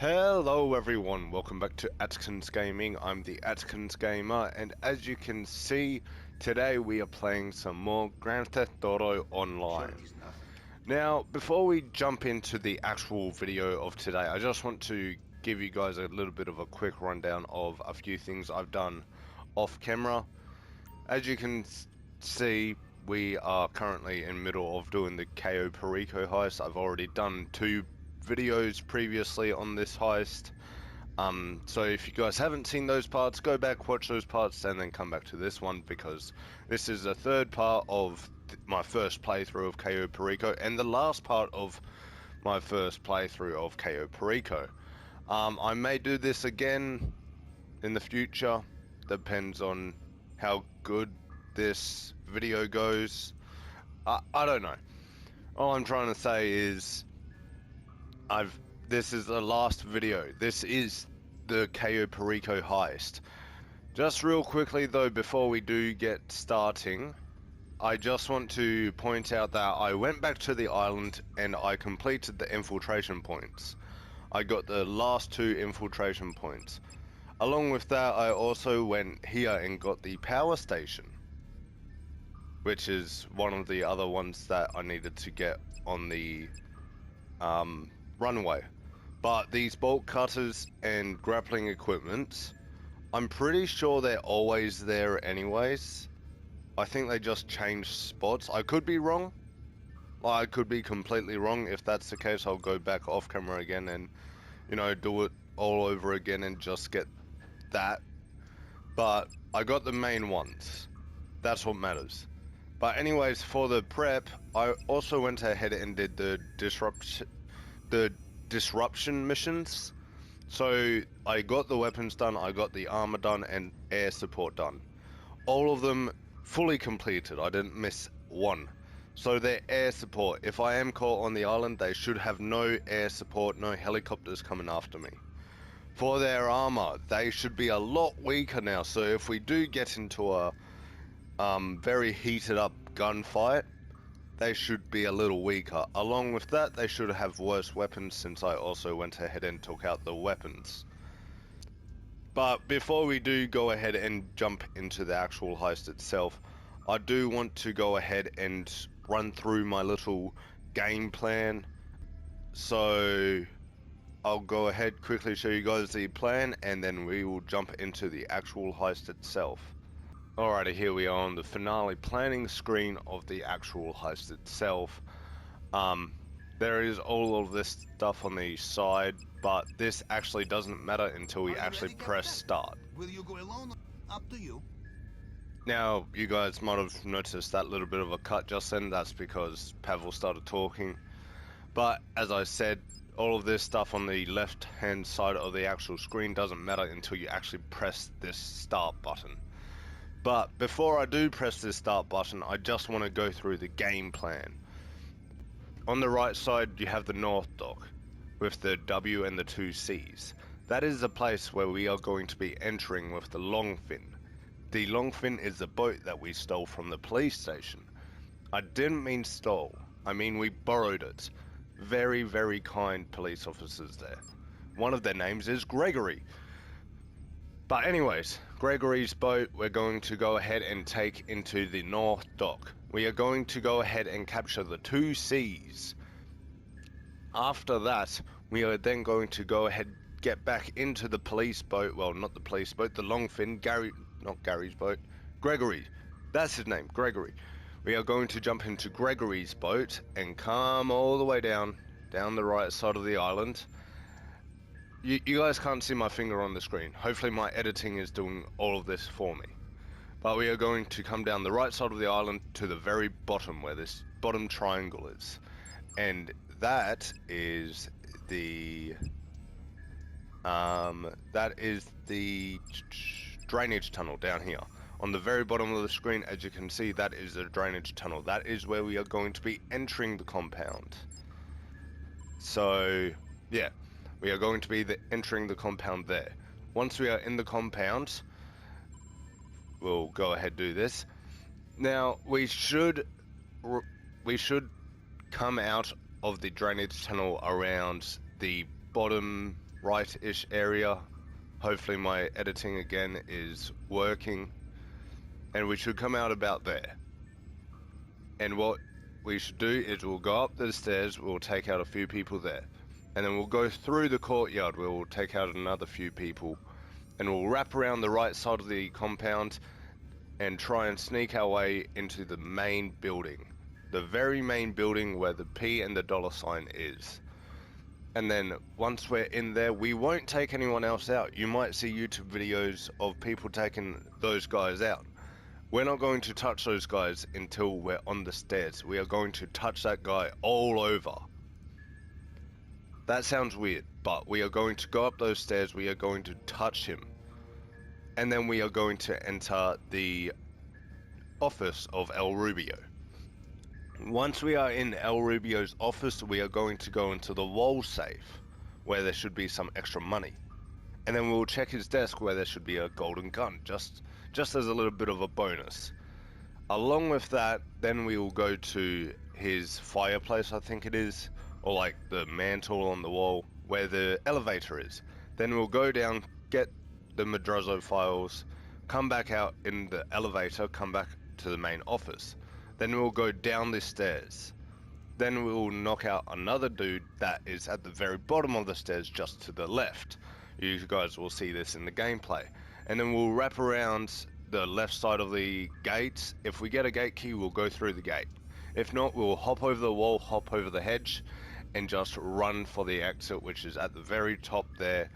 Hello everyone, welcome back to AtkinsGaming. I'm the Atkins Gamer, and as you can see, today we are playing some more Grand Theft Auto Online. Now, before we jump into the actual video of today, I just want to give you guys a little bit of a quick rundown of a few things I've done off camera. As you can see, we are currently in the middle of doing the Cayo Perico heist. I've already done 2 videos previously on this heist. So if you guys haven't seen those parts, go back, watch those parts, and then come back to this one, because this is the third part of my first playthrough of Cayo Perico, and the last part of my first playthrough of Cayo Perico. I may do this again in the future, depends on how good this video goes. I don't know. All I'm trying to say is, this is the last video. This is the Cayo Perico heist. Just real quickly though, before we do get starting, I just want to point out that I went back to the island and I completed the infiltration points. I got the last 2 infiltration points. Along with that, I also went here and got the power station, which is one of the other ones that I needed to get on the runway. But these bolt cutters and grappling equipment, I'm pretty sure they're always there anyways. I think they just changed spots. I could be wrong. I could be completely wrong. If that's the case, I'll go back off camera again and, you know, do it all over again and just get that. But I got the main ones. That's what matters. But anyways, for the prep, I also went ahead and did the disruption missions. So I got the weapons done, I got the armor done, and air support done. All of them fully completed. I didn't miss one. So their air support, if I am caught on the island, they should have no air support, no helicopters coming after me. For their armor, they should be a lot weaker now. So if we do get into a very heated up gunfight, they should be a little weaker. Along with that, they should have worse weapons, since I also went ahead and took out the weapons. But before we do go ahead and jump into the actual heist itself, I do want to go ahead and run through my little game plan. So I'll go ahead, quickly show you guys the plan, and then we will jump into the actual heist itself. Alrighty, here we are on the finale planning screen of the actual heist itself. There is all of this stuff on the side, but this actually doesn't matter until we actually press start. Will you go alone? Up to you. Now, you guys might have noticed that little bit of a cut just then. That's because Pavel started talking. But as I said, all of this stuff on the left hand side of the actual screen doesn't matter until you actually press this start button. But before I do press this start button, I just want to go through the game plan. On the right side, you have the North Dock with the W and the 2 C's. That is the place where we are going to be entering with the Longfin. The Longfin is the boat that we stole from the police station. I didn't mean stole, I mean we borrowed it. Very, very kind police officers there. One of their names is Gregory. But anyways, Gregory's boat we're going to go ahead and take into the North Dock. We are going to go ahead and capture the 2 C's. After that, we are then going to go ahead and get back into the police boat. Well, not the police boat, the Longfin. Not Gary's boat. Gregory. That's his name, Gregory. We are going to jump into Gregory's boat and come all the way down the right side of the island. You guys can't see my finger on the screen. Hopefully my editing is doing all of this for me. But we are going to come down the right side of the island to the very bottom, where this bottom triangle is. And that is the drainage tunnel down here. On the very bottom of the screen, as you can see, that is the drainage tunnel. That is where we are going to be entering the compound. So, yeah. We are going to be entering the compound there. Once we are in the compound, we'll go ahead and do this. Now, we should come out of the drainage tunnel around the bottom right-ish area. Hopefully my editing again is working, and we should come out about there. And what we should do is we'll go up the stairs, we'll take out a few people there, and then we'll go through the courtyard, we'll take out another few people, and we'll wrap around the right side of the compound and try and sneak our way into the main building. The very main building where the P and the dollar sign is. And then once we're in there, we won't take anyone else out. You might see YouTube videos of people taking those guys out. We're not going to touch those guys until we're on the stairs. We are going to touch that guy all over. That sounds weird, but we are going to go up those stairs, we are going to touch him. And then we are going to enter the office of El Rubio. Once we are in El Rubio's office, we are going to go into the wall safe, where there should be some extra money. And then we'll check his desk where there should be a golden gun, just as a little bit of a bonus. Along with that, then we will go to his fireplace, I think it is, or like the mantle on the wall, where the elevator is. Then we'll go down, get the Madrazo files, come back out in the elevator, come back to the main office. Then we'll go down the stairs. Then we'll knock out another dude that is at the very bottom of the stairs just to the left. You guys will see this in the gameplay. And then we'll wrap around the left side of the gates. If we get a gate key, we'll go through the gate. If not, we'll hop over the wall, hop over the hedge, and just run for the exit, which is at the very top there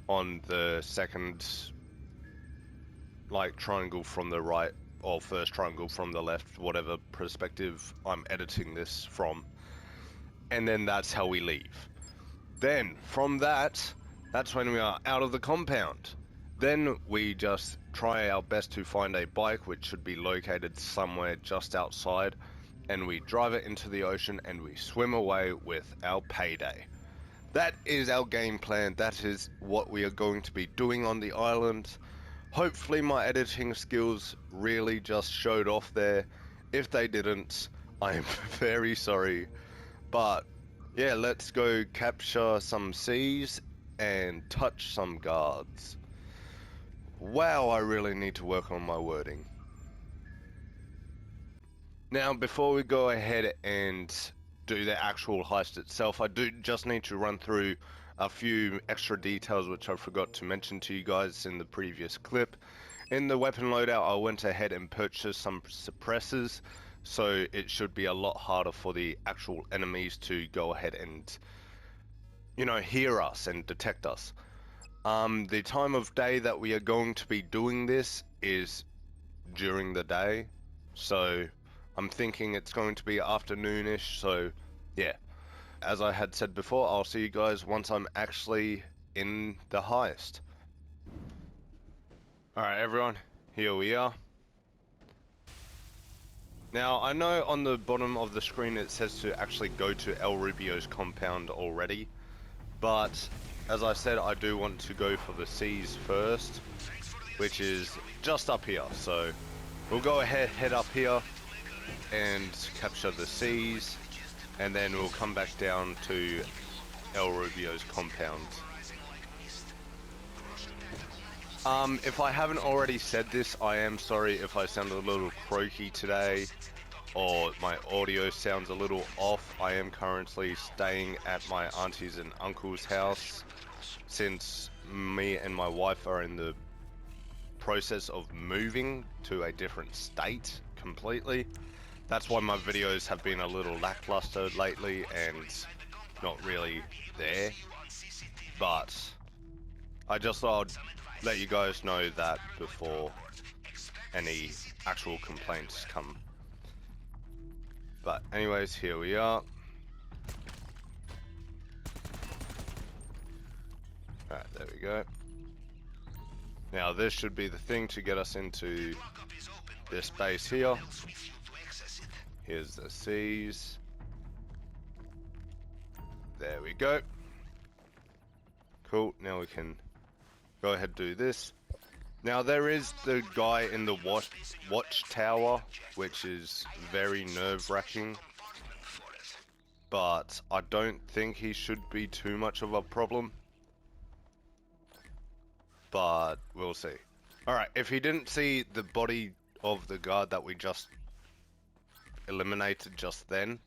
on the second, like, triangle from the right, or first triangle from the left, whatever perspective I'm editing this from. And then that's how we leave. Then, from that's when we are out of the compound. Then we just try our best to find a bike which should be located somewhere just outside, and we drive it into the ocean and we swim away with our payday. That is our game plan. That is what we are going to be doing on the island. Hopefully my editing skills really just showed off there. If they didn't, I'm very sorry. But yeah, let's go capture some seas and touch some guards. Wow, I really need to work on my wording. Now, before we go ahead and do the actual heist itself, I do just need to run through a few extra details which I forgot to mention to you guys in the previous clip. In the weapon loadout, I went ahead and purchased some suppressors, so it should be a lot harder for the actual enemies to go ahead and, you know, hear us and detect us. The time of day that we are going to be doing this is during the day, so I'm thinking it's going to be afternoonish, so yeah. As I had said before, I'll see you guys once I'm actually in the heist. Alright everyone, here we are. Now, I know on the bottom of the screen it says to actually go to El Rubio's compound already, but as I said, I do want to go for the seas first, which is just up here. So we'll go ahead, head up here and capture the seas, and then we'll come back down to El Rubio's compound. If I haven't already said this, I am sorry if I sound a little croaky today, or my audio sounds a little off. I am currently staying at my auntie's and uncle's house, since me and my wife are in the process of moving to a different state completely. That's why my videos have been a little lackluster lately and not really there, but I just thought I'd let you guys know that before any actual complaints come. But anyways, here we are. Alright, there we go. Now this should be the thing to get us into this base here. Here's the seas. There we go. Cool, now we can go ahead and do this. Now there is the guy in the watchtower, which is very nerve-wracking, but I don't think he should be too much of a problem. but we'll see. Alright, if he didn't see the body of the guard that we just eliminated just then,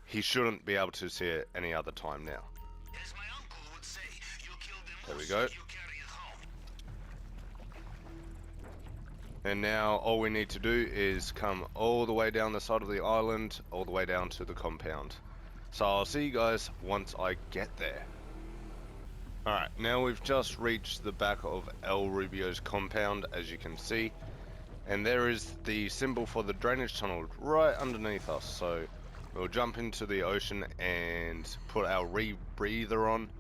he shouldn't be able to see it any other time now. As my uncle would say, you kill them There we all go. so you carry it home. And now all we need to do is come all the way down the side of the island, all the way down to the compound. So I'll see you guys once I get there. Alright, now we've just reached the back of El Rubio's compound, as you can see. And there is the symbol for the drainage tunnel right underneath us. So we'll jump into the ocean and put our rebreather on.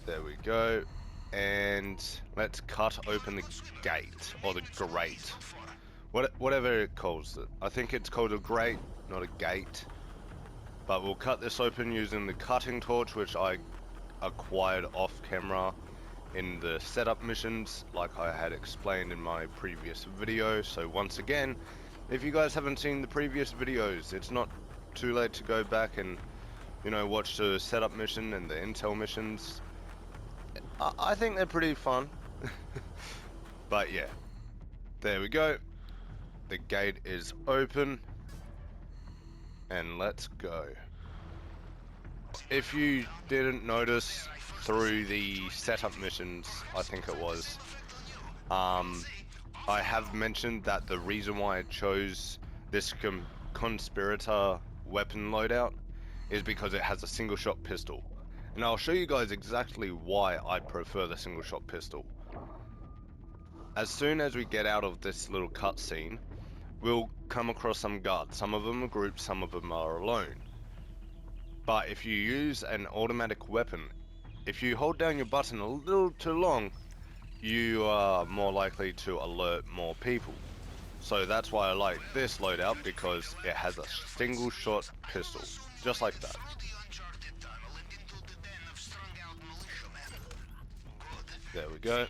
There we go. And let's cut open the gate, or the grate. Whatever it calls it. I think it's called a grate, not a gate. But we'll cut this open using the cutting torch, which I acquired off camera in the setup missions, like I had explained in my previous video. So once again, if you guys haven't seen the previous videos, it's not too late to go back and, you know, watch the setup mission and the intel missions. I think they're pretty fun. But yeah, there we go. The gate is open. And let's go. If you didn't notice through the setup missions, I think it was, I have mentioned that the reason why I chose this conspirator weapon loadout is because it has a single shot pistol. And I'll show you guys exactly why I prefer the single shot pistol. As soon as we get out of this little cutscene, we'll come across some guards. Some of them are grouped, some of them are alone. But if you use an automatic weapon, if you hold down your button a little too long, you are more likely to alert more people. So that's why I like this loadout, because it has a single shot pistol, just like that. There we go.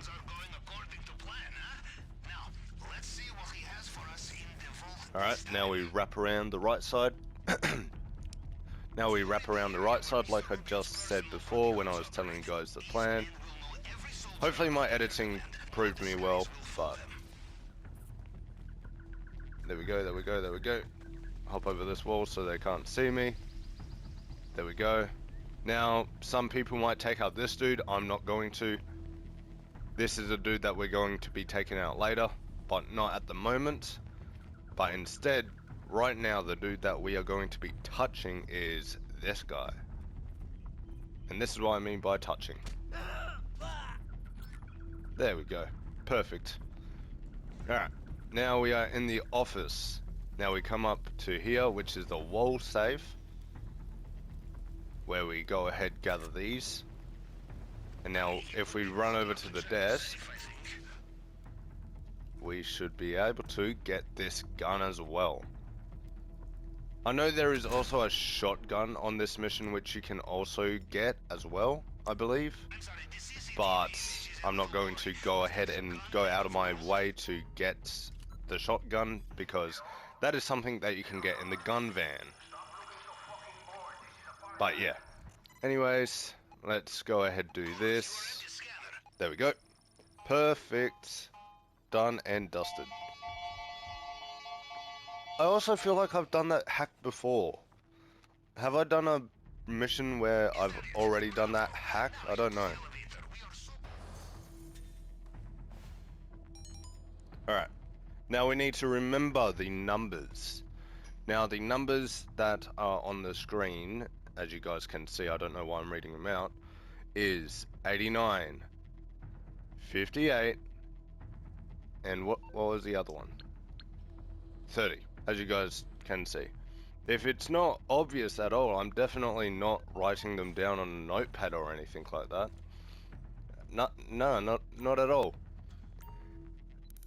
Alright, now we wrap around the right side. Now we wrap around the right side like I just said before when I was telling you guys the plan. Hopefully my editing proved me well, but... There we go, there we go, there we go. Hop over this wall so they can't see me. There we go. Now, some people might take out this dude, I'm not going to. This is a dude that we're going to be taking out later, but not at the moment. But instead, right now, the dude that we are going to be touching is this guy. And this is what I mean by touching. There we go. Perfect. Alright, now we are in the office. Now we come up to here, which is the wall safe, where we go ahead, gather these. And now, if we run over to the desk, we should be able to get this gun as well. I know there is also a shotgun on this mission which you can also get as well, I believe. But I'm not going to go ahead and go out of my way to get the shotgun, because that is something that you can get in the gun van. But yeah. Anyways, let's go ahead and do this. There we go. Perfect. Done and dusted. I also feel like I've done that hack before. Have I done a mission where I've already done that hack? I don't know. Alright. Now we need to remember the numbers. Now the numbers that are on the screen, as you guys can see, I don't know why I'm reading them out, is 89, 58, and what was the other one? 30, as you guys can see. If it's not obvious at all, I'm definitely not writing them down on a notepad or anything like that. No, not at all.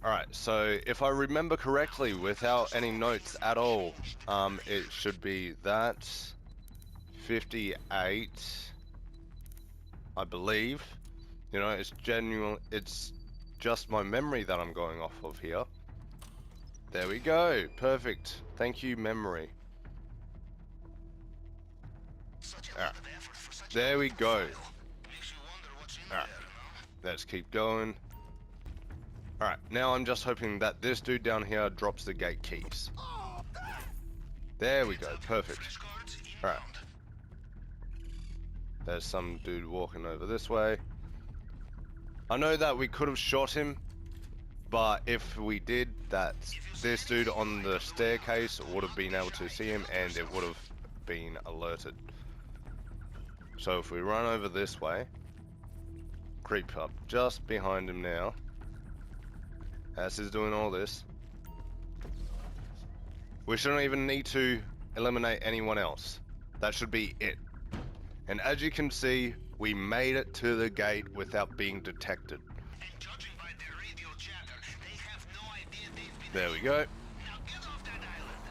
Alright, so if I remember correctly, without any notes at all, it should be that 58, I believe. You know, it's genuine, it's just my memory that I'm going off of here. There we go, perfect. Thank you, memory. Alright, there we go. Alright, Let's keep going. Alright, now I'm just hoping that this dude down here drops the gate keys. There we go, perfect. Alright. There's some dude walking over this way. I know that we could have shot him, but if we did, that this dude on the staircase would have been able to see him and it would have been alerted. So if we run over this way, creep up just behind him now, as he's doing all this. We shouldn't even need to eliminate anyone else. That should be it. And as you can see, we made it to the gate without being detected. And judging by their radio chatter, they have no idea they've been. There we go. Now get off that island.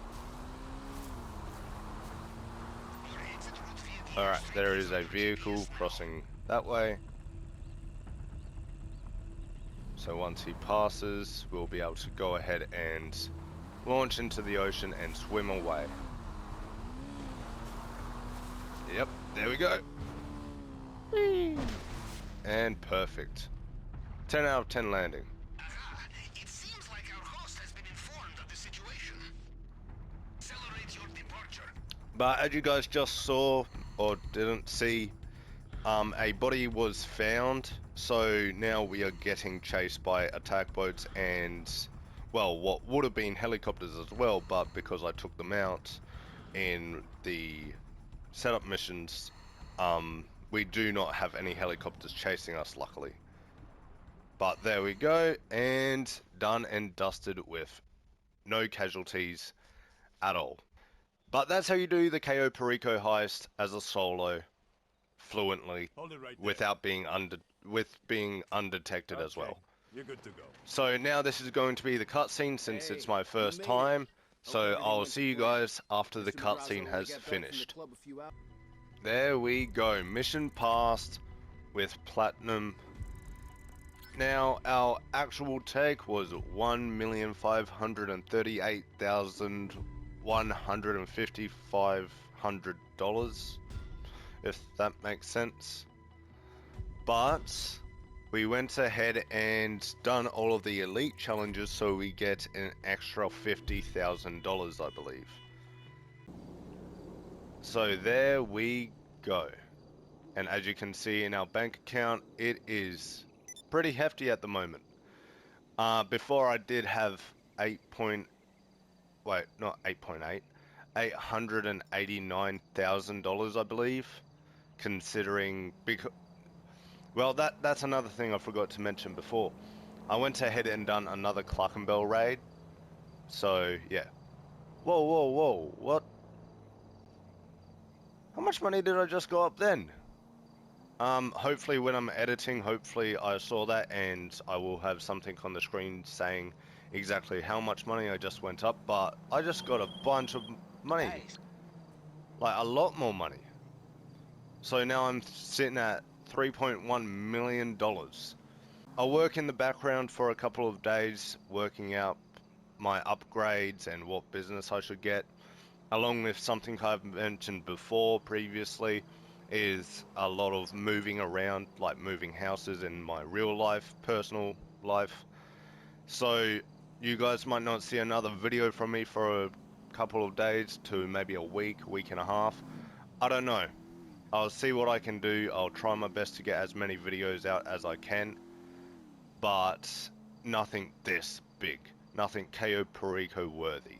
Your exit route via the Alright, there is a vehicle crossing that way. So once he passes, we'll be able to go ahead and launch into the ocean and swim away. Yep, there we go. Whee! And perfect. 10 out of 10 landing. Aha! It seems like our host has been informed of the situation. Accelerate your departure. But as you guys just saw, or didn't see, a body was found. So now we are getting chased by attack boats and, well, what would have been helicopters as well, but because I took them out in the setup missions, we do not have any helicopters chasing us, luckily. But there we go, and done and dusted with no casualties at all. But that's how you do the Cayo Perico heist as a solo, fluently, without being undetected as well. You're good to go. So now this is going to be the cutscene since it's my first time. So I'll see you guys after the cutscene has finished. There we go, mission passed with platinum. Now our actual take was $1,538,155, if that makes sense. But we went ahead and done all of the elite challenges, so we get an extra $50,000, I believe. So there we go. And as you can see in our bank account, it is pretty hefty at the moment. Before I did have $889,000, I believe, considering, because, well, that's another thing I forgot to mention before. I went ahead and done another Cluckenbell raid. So yeah. Whoa, whoa, whoa, what? How much money did I just go up then? Hopefully when I'm editing, hopefully I saw that and I will have something on the screen saying exactly how much money I just went up, but I just got a bunch of money. Like a lot more money. So now I'm sitting at $3.1 million. I'll work in the background for a couple of days, working out my upgrades and what business I should get, along with something I've mentioned before previously, is a lot of moving around, like moving houses in my real life, personal life. So you guys might not see another video from me for a couple of days to maybe a week and a half. I don't know. I'll see what I can do. I'll try my best to get as many videos out as I can, but nothing this big, nothing Cayo Perico worthy.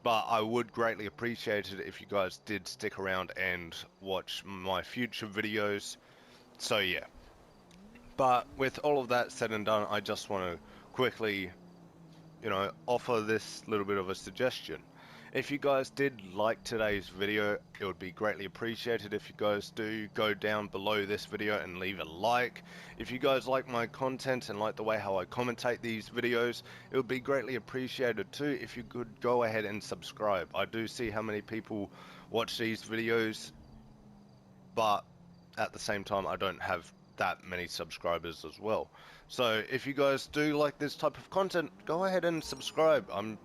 But I would greatly appreciate it if you guys did stick around and watch my future videos. So yeah. But with all of that said and done, I just want to quickly, offer this little bit of a suggestion. If you guys did like today's video, it would be greatly appreciated if you guys do go down below this video and leave a like. If you guys like my content and like the way how I commentate these videos, it would be greatly appreciated too if you could go ahead and subscribe. I do see how many people watch these videos, but at the same time I don't have that many subscribers as well. So if you guys do like this type of content, go ahead and subscribe. I'm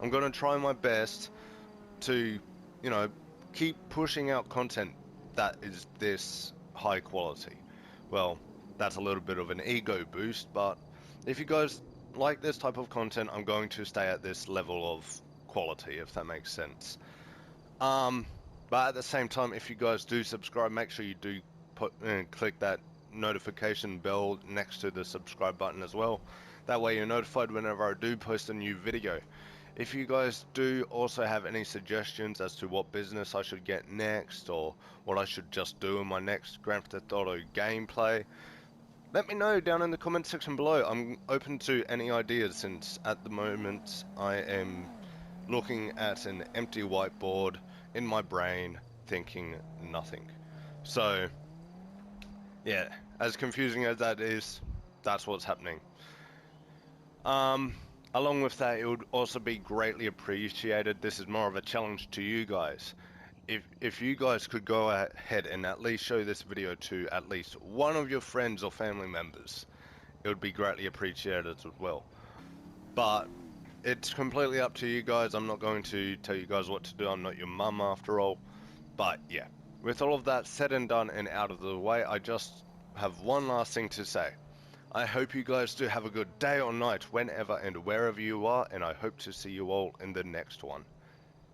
going to try my best to, keep pushing out content that is this high quality. Well, that's a little bit of an ego boost, but if you guys like this type of content, I'm going to stay at this level of quality, if that makes sense. Um, but at the same time, if you guys do subscribe, make sure you do click that notification bell next to the subscribe button as well. That way you're notified whenever I do post a new video. If you guys do also have any suggestions as to what business I should get next, or what I should just do in my next Grand Theft Auto gameplay, let me know down in the comment section below. I'm open to any ideas, since at the moment I am looking at an empty whiteboard in my brain, thinking nothing. So, yeah, as confusing as that is, that's what's happening. Um, Along with that, it would also be greatly appreciated. This is more of a challenge to you guys. If you guys could go ahead and at least show this video to at least one of your friends or family members, it would be greatly appreciated as well. But it's completely up to you guys. I'm not going to tell you guys what to do. I'm not your mum after all. But yeah, with all of that said and done and out of the way, I just have one last thing to say. I hope you guys do have a good day or night whenever and wherever you are, and I hope to see you all in the next one.